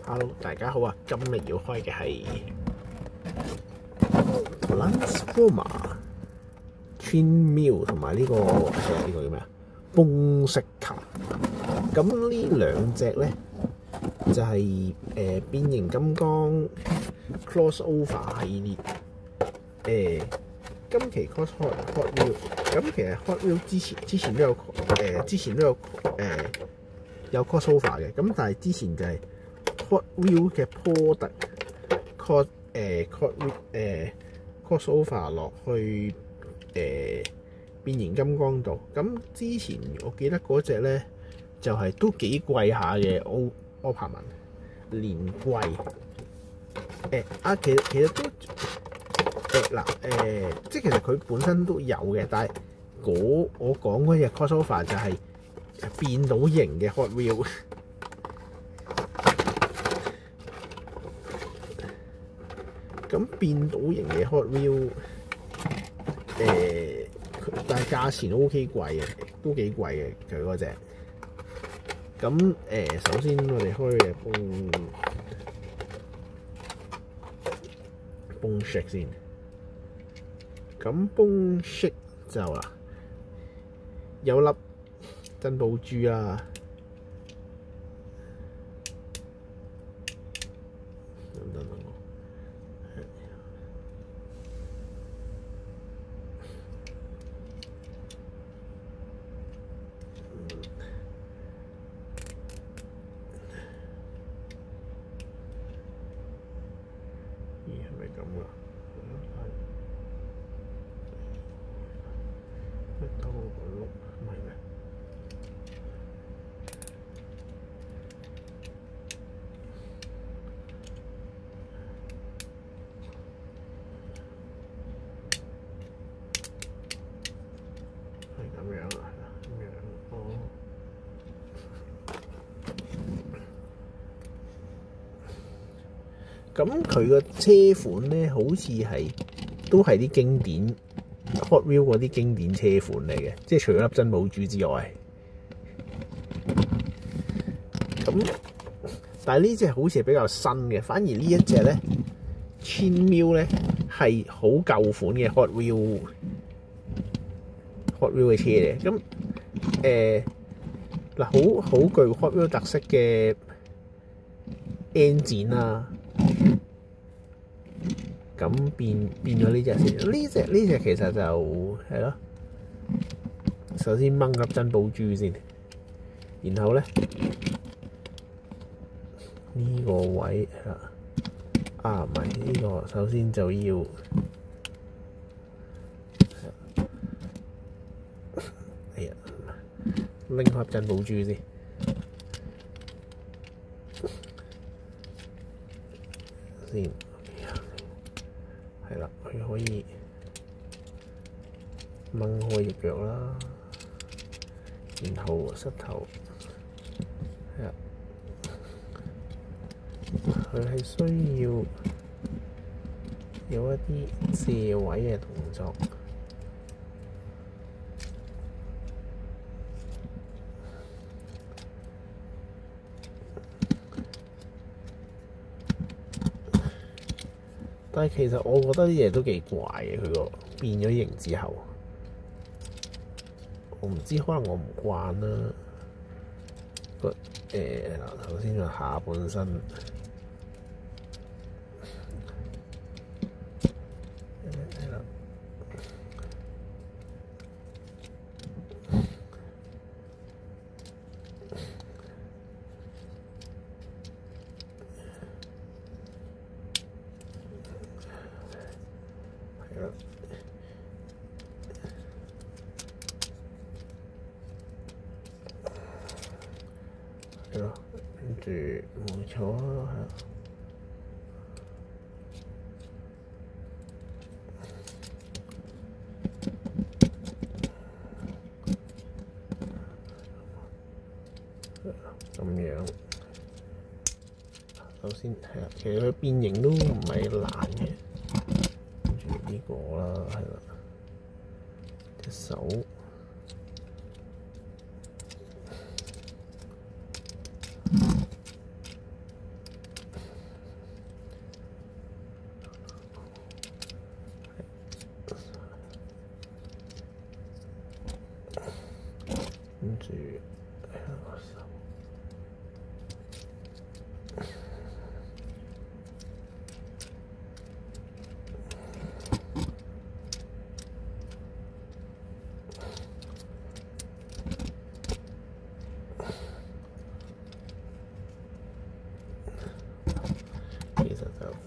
Hello，大家好啊！今日要開嘅係 Transformer Twin Mill 同埋呢個叫咩啊？崩式琴。咁呢兩隻咧就係、變形金剛 Crossover 系列今期 Hot Wheel。咁其實 Hot Wheel 之前都有有 Crossover 嘅，咁但係之前就係 Hot Wheel 嘅 product crossover 落去變形金剛度。咁之前我記得嗰隻咧就係、都幾貴下嘅柯柏文連貴其實都即係其實佢本身都有嘅，但係我講嗰隻 crossover 就係變到型嘅 Hot Wheel。咁變到型嘅 Hot Wheel，但係價錢都 OK 貴嘅，都幾貴嘅佢嗰隻。咁首先我哋開嘅崩 shake 先。咁崩 shake 就有粒珍寶珠啦。係咪咁啊？兜個碌唔係咩？係咁樣啊，咁樣哦。咁佢個車款咧，好似都係啲經典 Hot Wheel 嗰啲經典車款嚟嘅，即係除咗粒珍寶珠之外。咁但係呢隻好似係比較新嘅，反而呢一隻咧 Twin Mill 咧係好舊款嘅 Hot Wheel 嘅車嚟。咁好具 Hot Wheel 特色嘅 engine 啦。咁變咗呢隻先，呢隻其實就係咯。首先掹粒珍寶珠先，然後咧呢個位係啦，唔係呢個，首先就要拎粒珍寶珠先。係啦，佢可以掹開翼腳啦，然後膝頭係啦，佢係需要有一啲借位嘅動作。但係其實我覺得啲嘢都幾怪嘅，佢個變咗形之後，我唔知可能我唔慣啦。頭先就下半身係啦，係咯，跟住冇錯啊，咁樣。首先係啦，其實佢變形都唔係難嘅。跟住呢個啦，係啦，隻手。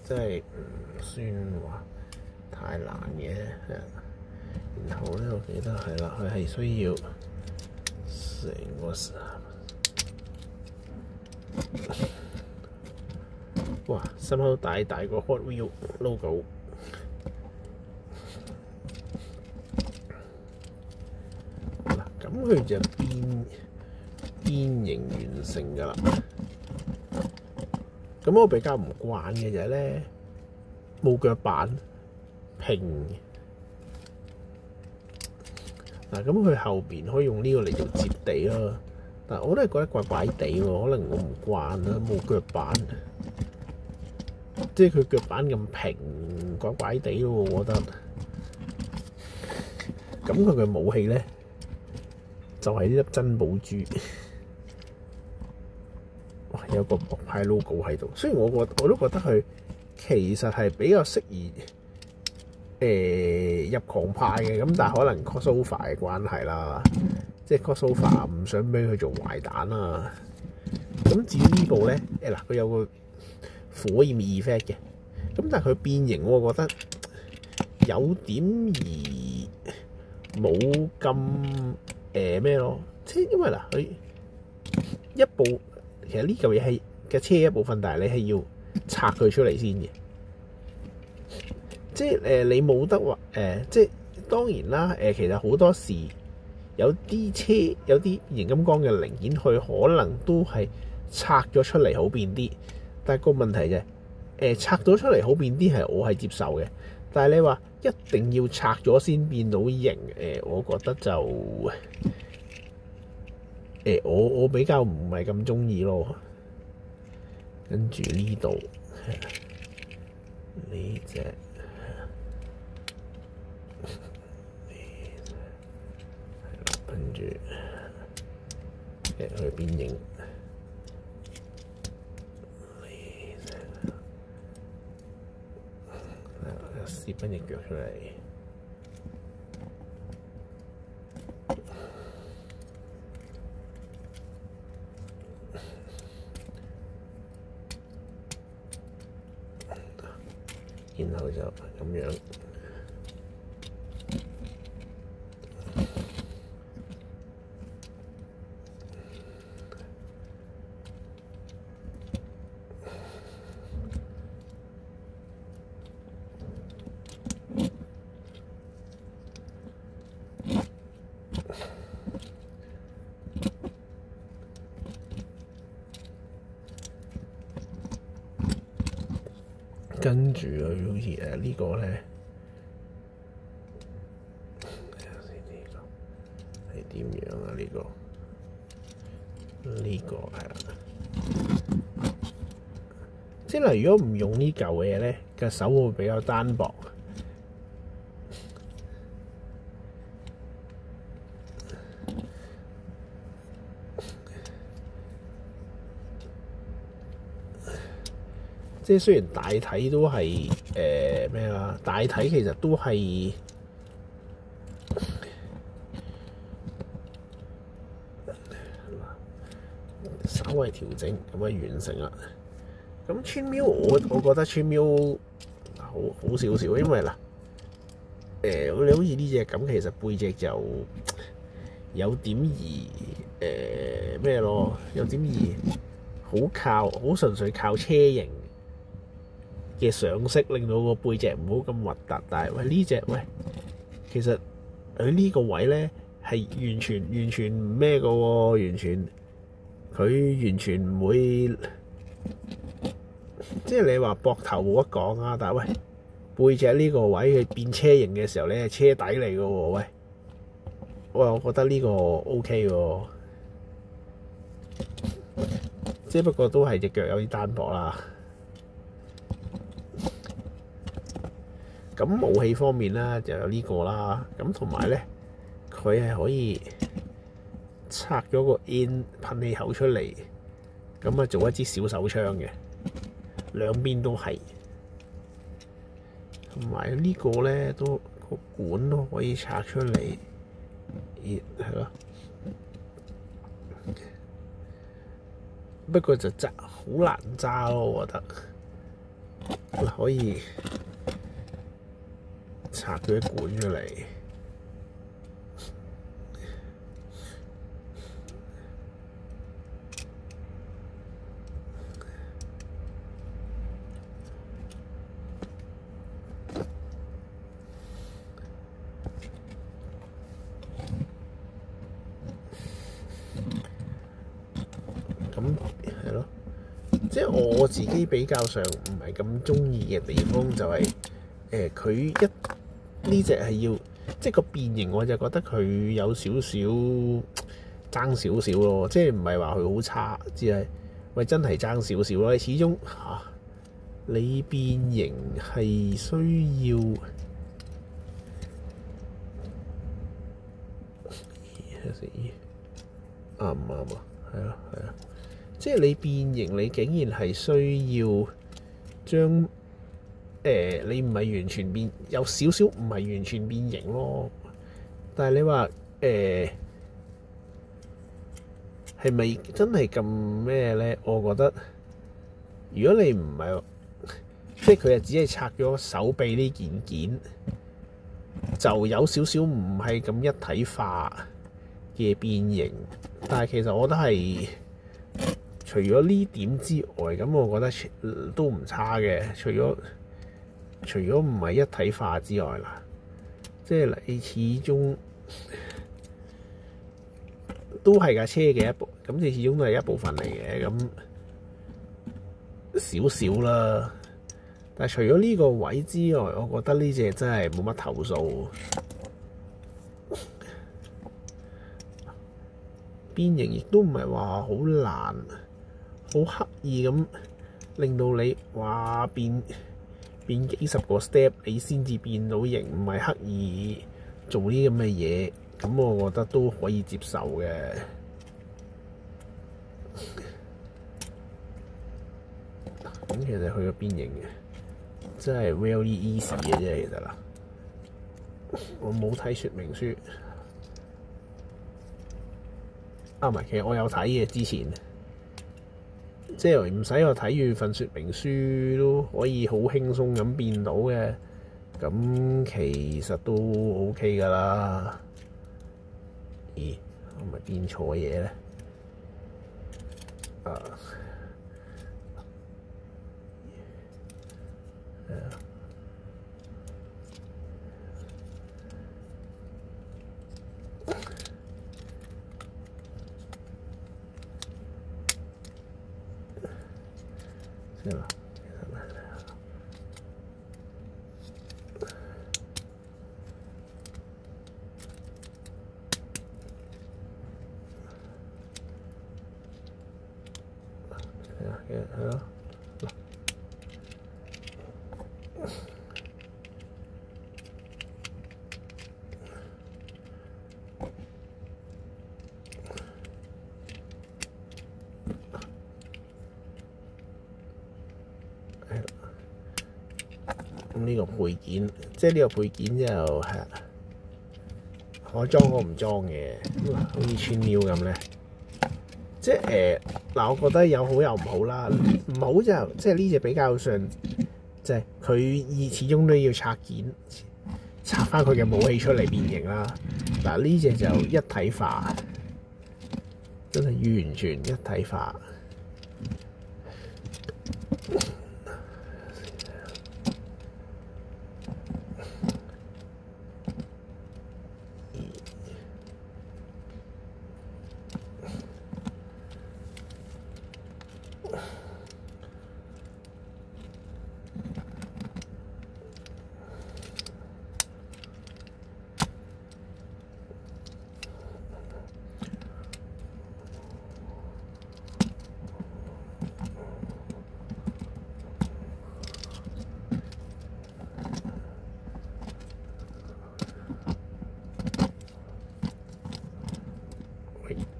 真係唔算話太難嘅。然後咧，我記得係啦，佢係需要成個哇，心口大個 Hot Wheel logo。嗱，咁佢就變形完成㗎啦。咁我比較唔慣嘅就係咧，冇腳板平。嗱，咁佢後邊可以用呢個嚟做接地咯，但係我都係覺得怪怪地喎，可能我唔慣啦，冇腳板，即係佢腳板咁平，怪怪地咯，我覺得。咁佢嘅武器咧，就係呢粒珍寶珠，哇！有個博派 logo 喺度，雖然我都覺得佢其實係比較適宜。入狂派嘅，咁但係可能 crossover 嘅關係啦，即係 crossover 唔想俾佢做壞蛋啦。咁至於呢部咧，嗱佢有個火焰 effect 嘅，咁但係佢變形，我覺得有點而冇咁咩咯，即係因為嗱佢一部其實呢嚿嘢係嘅車一部分，但係你係要拆佢出嚟先嘅。即係你冇得話即係當然啦。其實好多時有啲車有啲變形金剛嘅零件，佢可能都係拆咗出嚟好變啲。但係個問題就係拆咗出嚟好變啲係我係接受嘅。但係你話一定要拆咗先變到型，我覺得就我比較唔係咁中意咯。跟住呢度呢隻。跟住佢變形，攝翻隻腳出嚟，然後就咁樣。跟住佢好似呢個咧，睇下先呢個係點樣啊？呢個係啦，即係如果唔用呢嚿嘢咧，個手會比較單薄。即係雖然大體都係咩啦，大體其實都係稍微調整咁樣完成啦。咁穿瞄我覺得穿瞄好少少，因為嗱你好似呢隻咁，其實背脊就有點而咩咯，有點而好純粹靠車型嘅上色令到個背脊唔好咁核突，但係喂呢隻喂，其實佢呢個位咧係完全唔咩個喎，佢完全唔會，即係你話膊頭冇得講啊，但係喂背脊呢個位佢變車型嘅時候，你係車底嚟個喎，喂，我覺得呢個 OK 喎，只不過都係隻腳有啲單薄啦。咁武器方面咧就有呢個啦，咁同埋咧佢係可以拆咗個 in 噴氣口出嚟，咁啊做一支小手槍嘅，兩邊都係。同埋呢個咧都個管都可以拆出嚟，係咯。不過就好難揸咯，我覺得。可以拆佢一管出嚟。咁係咯，即係我自己比較上唔係咁中意嘅地方就係佢呢隻係要即係個變形，我就覺得佢有少少爭少少咯，即係唔係話佢好差，只係喂真係爭少少咯。始終你變形係需要啱唔啱啊？係咯係啊。即係你變形，你竟然係需要將你唔係完全變，有少少唔係完全變形咯。但係你話係咪真係咁咩咧？我覺得如果你唔係，即係佢係只係拆咗手臂呢件，就有少少唔係咁一體化嘅變形。但係其實我覺得係。除咗呢點之外，咁我覺得都唔差嘅。除咗唔係一體化之外啦，即係你始終都係架車嘅一部，咁你始終都係一部分嚟嘅，咁少少啦。但係除咗呢個位之外，我覺得呢隻真係冇乜投訴。變形亦都唔係話好難。好刻意咁令到你話變幾十個 step 你先至變到型，唔係刻意做啲咁嘅嘢，咁我覺得都可以接受嘅。咁其實佢嘅變形真係 very easy 嘅啫，其實啦，我冇睇說明書。唔係，其實我有睇嘅之前。即係唔使我睇完份說明書都可以好輕鬆咁變到嘅，咁其實都 OK 㗎啦。咦？我咪變錯嘢咧？係啊。係啦，係咯。咁呢個配件，即係呢個配件就係可裝可唔裝嘅，好似穿腰咁咧。即係嗱，我覺得有好有唔好啦。唔好就即係呢隻比較上，即係佢始終都要拆件，拆翻佢嘅武器出嚟變形啦。嗱，呢隻就一體化，真係完全一體化。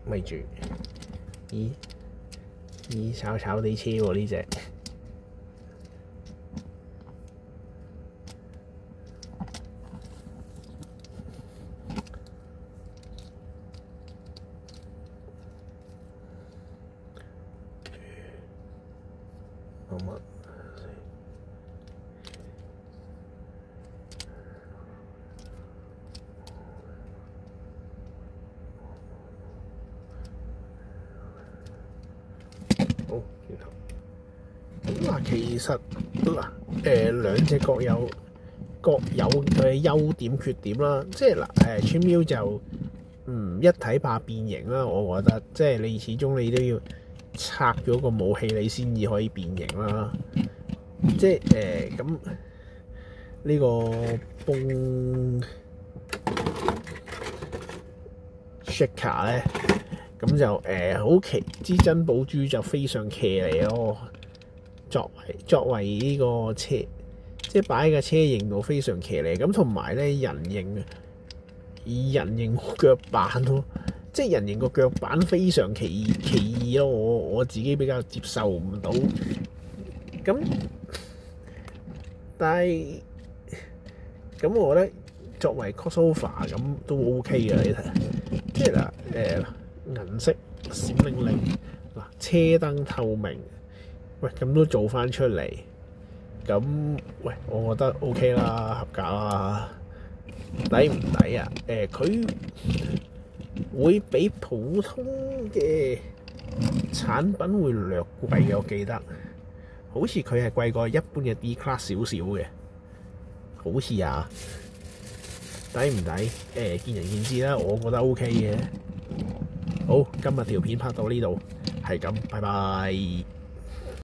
咪住，咦炒炒地車喎呢隻，好嘛？嗱，其實嗱兩隻各有佢嘅優點缺點啦。即係嗱Chinmute就一睇怕變形啦，我覺得即係你始終你都要拆咗個武器，你先至可以變形啦。即係咁呢個崩 Shaker 咧，咁就好奇之珍寶珠就非常騎呢咯。作為呢個車，即係擺喺個車型度非常騎呢。咁同埋咧以人形腳板咯，即係人形個腳板非常奇異咯。我自己比較接受唔到。咁但係咁我覺得作為 crossover 咁都 OK 嘅，你睇，即係嗱銀色閃靈靈嗱，車燈透明，喂咁都做翻出嚟，咁喂我覺得 OK 啦，合格啦，抵唔抵啊？佢會比普通嘅產品會略貴嘅，我記得。好似佢係貴過一般嘅 D Class 少少嘅，好似啊，抵唔抵？見仁見智啦，我覺得 OK 嘅。好，今日條片拍到呢度，係咁，拜拜。